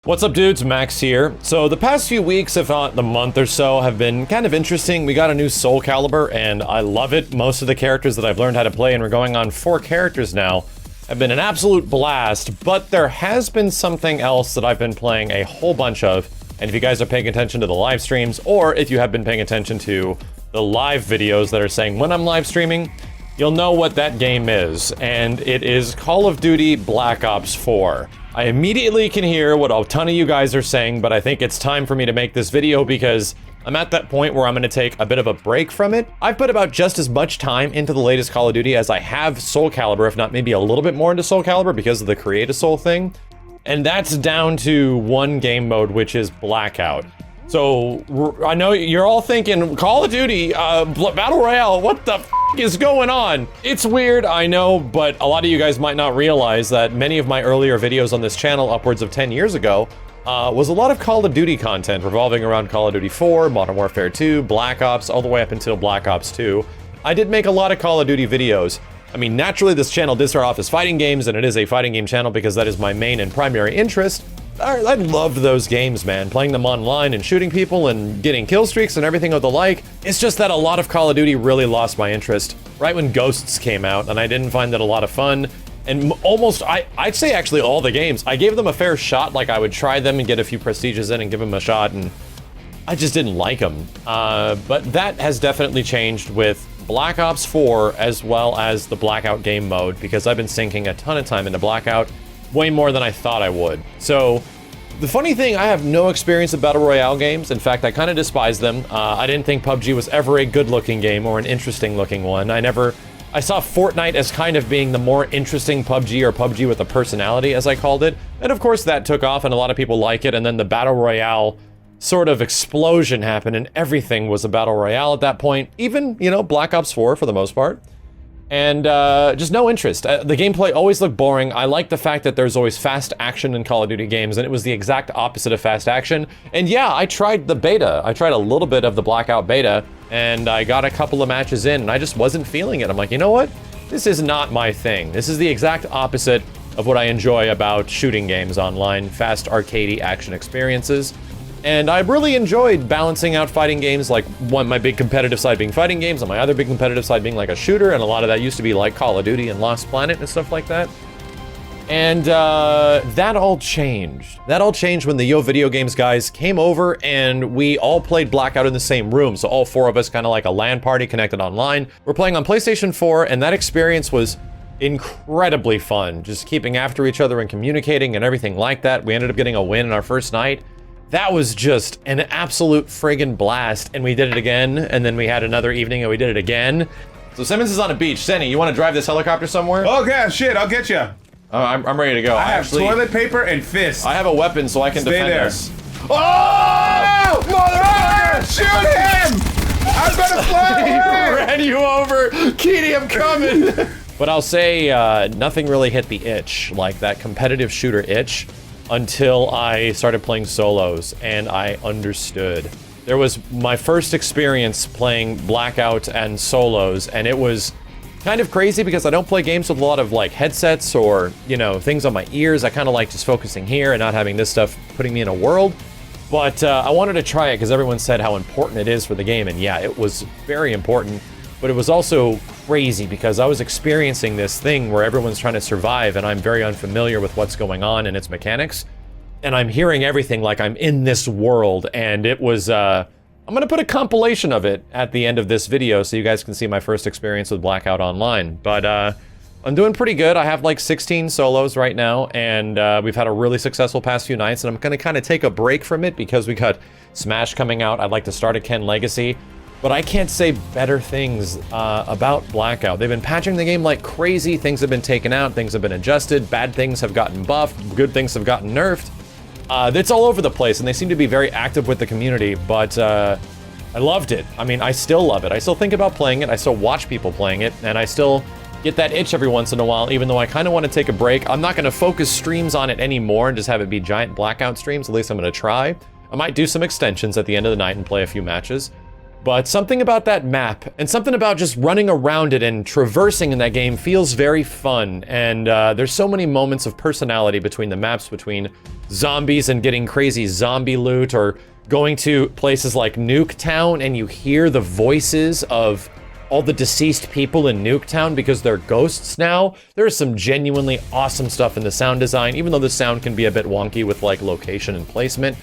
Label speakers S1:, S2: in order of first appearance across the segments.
S1: What's up, dudes? Max here. So the past few weeks, if not the month or so, have been kind of interesting. We got a new Soul Calibur, and I love it. Most of the characters that I've learned how to play, and we're going on 4 characters now, have been an absolute blast, but there has been something else that I've been playing a whole bunch of, and if you guys are paying attention to the live streams, or if you have been paying attention to the live videos that are saying when I'm live streaming, you'll know what that game is, and it is Call of Duty Black Ops 4. I immediately can hear what a ton of you guys are saying, but I think it's time for me to make this video because I'm at that point where I'm going to take a bit of a break from it. I've put about just as much time into the latest Call of Duty as I have Soul Calibur, if not maybe a little bit more into Soul Calibur because of the Create a Soul thing. And that's down to one game mode, which is Blackout. So I know you're all thinking, Call of Duty, Battle Royale, what the f is going on? It's weird, I know, but a lot of you guys might not realize that many of my earlier videos on this channel, upwards of 10 years ago, was a lot of Call of Duty content revolving around Call of Duty 4, Modern Warfare 2, Black Ops, all the way up until Black Ops 2. I did make a lot of Call of Duty videos. I mean, naturally this channel did start off as fighting games, and it is a fighting game channel because that is my main and primary interest. I loved those games, man. Playing them online and shooting people and getting kill streaks and everything of the like. It's just that a lot of Call of Duty really lost my interest right when Ghosts came out, and I didn't find that a lot of fun. And almost, I'd say actually all the games, I gave them a fair shot, like I would try them and get a few prestiges in and give them a shot, and I just didn't like them. But that has definitely changed with Black Ops 4 as well as the Blackout game mode, because I've been sinking a ton of time into Blackout. Way more than I thought I would. So, the funny thing, I have no experience in Battle Royale games. In fact, I kind of despise them. I didn't think PUBG was ever a good-looking game or an interesting-looking one. I saw Fortnite as kind of being the more interesting PUBG, or PUBG with a personality, as I called it. And of course, that took off and a lot of people like it, and then the Battle Royale sort of explosion happened, and everything was a Battle Royale at that point. Even, you know, Black Ops 4 for the most part. And just no interest. The gameplay always looked boring. I like the fact that there's always fast action in Call of Duty games, and it was the exact opposite of fast action. And yeah, I tried the beta. I tried a little bit of the Blackout beta, and I got a couple of matches in, and I just wasn't feeling it. I'm like, you know what? This is not my thing. This is the exact opposite of what I enjoy about shooting games online, fast arcadey action experiences. And I really enjoyed balancing out fighting games, like my big competitive side being fighting games, and my other big competitive side being like a shooter, and a lot of that used to be like Call of Duty and Lost Planet and stuff like that. And that all changed. That all changed when the Yo Video Games guys came over and we all played Blackout in the same room. So all 4 of us, kind of like a LAN party connected online. We're playing on PlayStation 4, and that experience was incredibly fun. Just keeping after each other and communicating and everything like that. We ended up getting a win in our first night. That was just an absolute friggin' blast, and we did it again, and then we had another evening and we did it again. So Simmons is on a beach. Senny, you want to drive this helicopter somewhere?
S2: Okay, shit, I'll get you.
S1: I'm ready to go.
S2: I have toilet paper and fists.
S1: I have a weapon so I can defend us.
S2: Oh! Motherfucker! Shoot him! I'm gonna fly away!
S1: He ran you over! Keaty, I'm coming! But I'll say, nothing really hit the itch, like that competitive shooter itch, until I started playing solos, and I understood. There was my first experience playing Blackout and solos, and it was kind of crazy because I don't play games with a lot of like headsets or, you know, things on my ears. I kind of like just focusing here and not having this stuff putting me in a world. But I wanted to try it because everyone said how important it is for the game, and yeah, it was very important. But it was also crazy because I was experiencing this thing where everyone's trying to survive, and I'm very unfamiliar with what's going on and its mechanics. And I'm hearing everything like I'm in this world, and it was, I'm gonna put a compilation of it at the end of this video so you guys can see my first experience with Blackout Online. But I'm doing pretty good. I have like 16 solos right now, and we've had a really successful past few nights, and I'm gonna kind of take a break from it because we got Smash coming out. I'd like to start a Ken Legacy. But I can't say better things about Blackout. They've been patching the game like crazy. Things have been taken out, things have been adjusted, bad things have gotten buffed, good things have gotten nerfed. It's all over the place, and they seem to be very active with the community, but I loved it. I mean, I still love it. I still think about playing it, I still watch people playing it, and I still get that itch every once in a while, even though I kind of want to take a break. I'm not going to focus streams on it anymore and just have it be giant Blackout streams. At least I'm going to try. I might do some extensions at the end of the night and play a few matches. But something about that map, and something about just running around it and traversing in that game feels very fun. And there's so many moments of personality between the maps, between zombies and getting crazy zombie loot, or going to places like Nuketown and you hear the voices of all the deceased people in Nuketown because they're ghosts now. There's some genuinely awesome stuff in the sound design, even though the sound can be a bit wonky with like location and placement.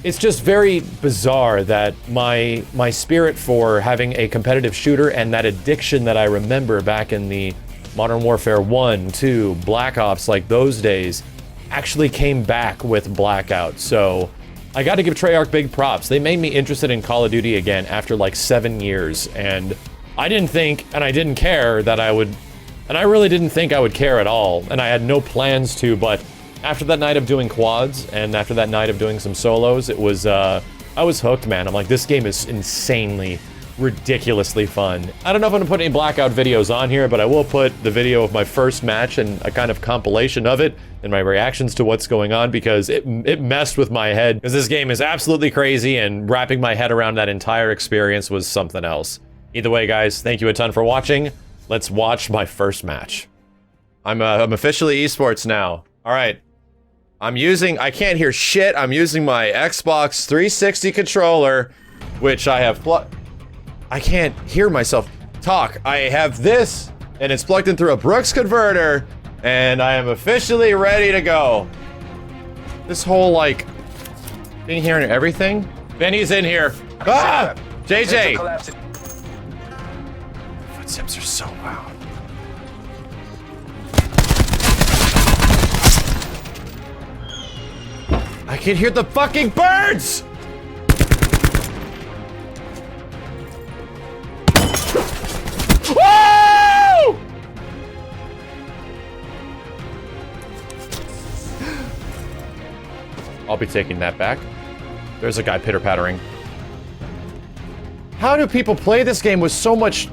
S1: It's just very bizarre that my spirit for having a competitive shooter and that addiction that I remember back in the Modern Warfare 1, 2, Black Ops, like those days, actually came back with Blackout. So I got to give Treyarch big props. They made me interested in Call of Duty again after like 7 years, and I didn't think, and I didn't care that I would, and I really didn't think I would care at all, and I had no plans to, but after that night of doing quads, and after that night of doing some solos, it was, I was hooked, man. I'm like, this game is insanely, ridiculously fun. I don't know if I'm gonna put any Blackout videos on here, but I will put the video of my first match and a kind of compilation of it, and my reactions to what's going on, because it messed with my head, because this game is absolutely crazy, and wrapping my head around that entire experience was something else. Either way, guys, thank you a ton for watching. Let's watch my first match. I'm officially esports now. All right. I can't hear shit. I'm using my Xbox 360 controller, which I have I can't hear myself talk. I have this, and it's plugged in through a Brooks converter, and I am officially ready to go. This whole, like, being here and everything. Benny's in here. Ah! JJ! Footsteps are so loud. I can hear the fucking birds! Woo! I'll be taking that back. There's a guy pitter-pattering. How do people play this game with so much...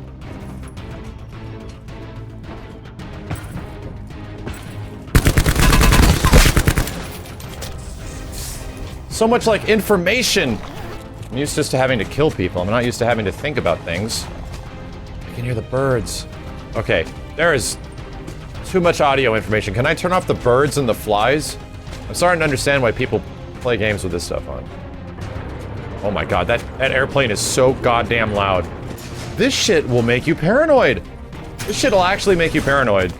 S1: so much, like, information. I'm used just to having to kill people. I'm not used to having to think about things. I can hear the birds. Okay, there is too much audio information. Can I turn off the birds and the flies? I'm starting to understand why people play games with this stuff on. Oh my god, that airplane is so goddamn loud. This shit will make you paranoid. This shit will actually make you paranoid.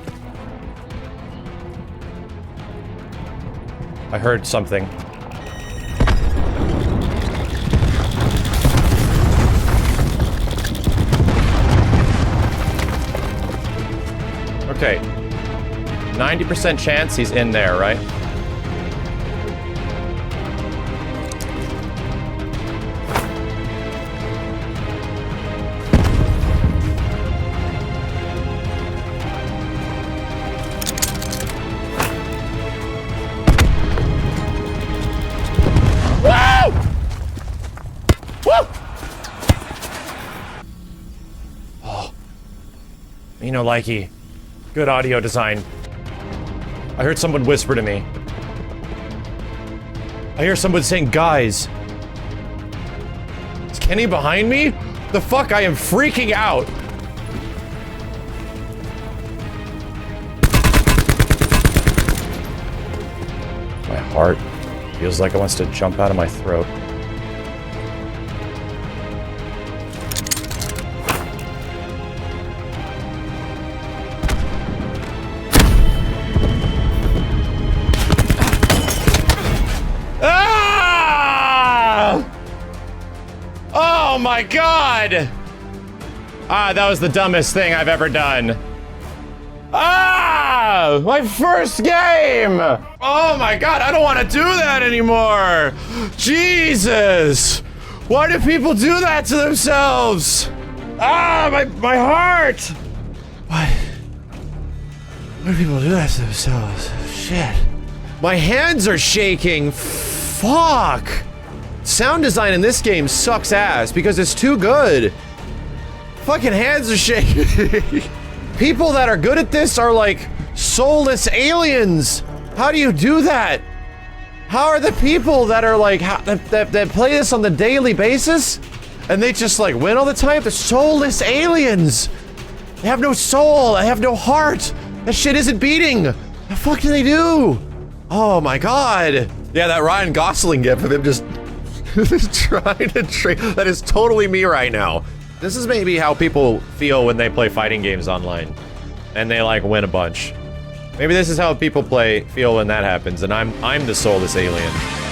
S1: I heard something. Okay. 90% chance he's in there, right? You know, likey. Good audio design. I heard someone whisper to me. I hear someone saying, guys. Is Kenny behind me? The fuck, I am freaking out. My heart feels like it wants to jump out of my throat. Oh my god! Ah, that was the dumbest thing I've ever done. Ah! My first game! Oh my god, I don't want to do that anymore! Jesus! Why do people do that to themselves? Ah, my heart! Why do people do that to themselves? Shit. My hands are shaking. Fuck! Sound design in this game sucks ass because it's too good. Fucking hands are shaking. People that are good at this are like soulless aliens. How do you do that? How are the people that are like that play this on the daily basis? and they just like win all the time. They're soulless aliens. They have no soul. They have no heart. That shit isn't beating. The fuck do they do? Oh my god. Yeah, that Ryan Gosling gif of him just trying to train. That is totally me right now. This is maybe how people feel when they play fighting games online and they like win a bunch. Maybe this is how people feel when that happens, and I'm the soulless alien.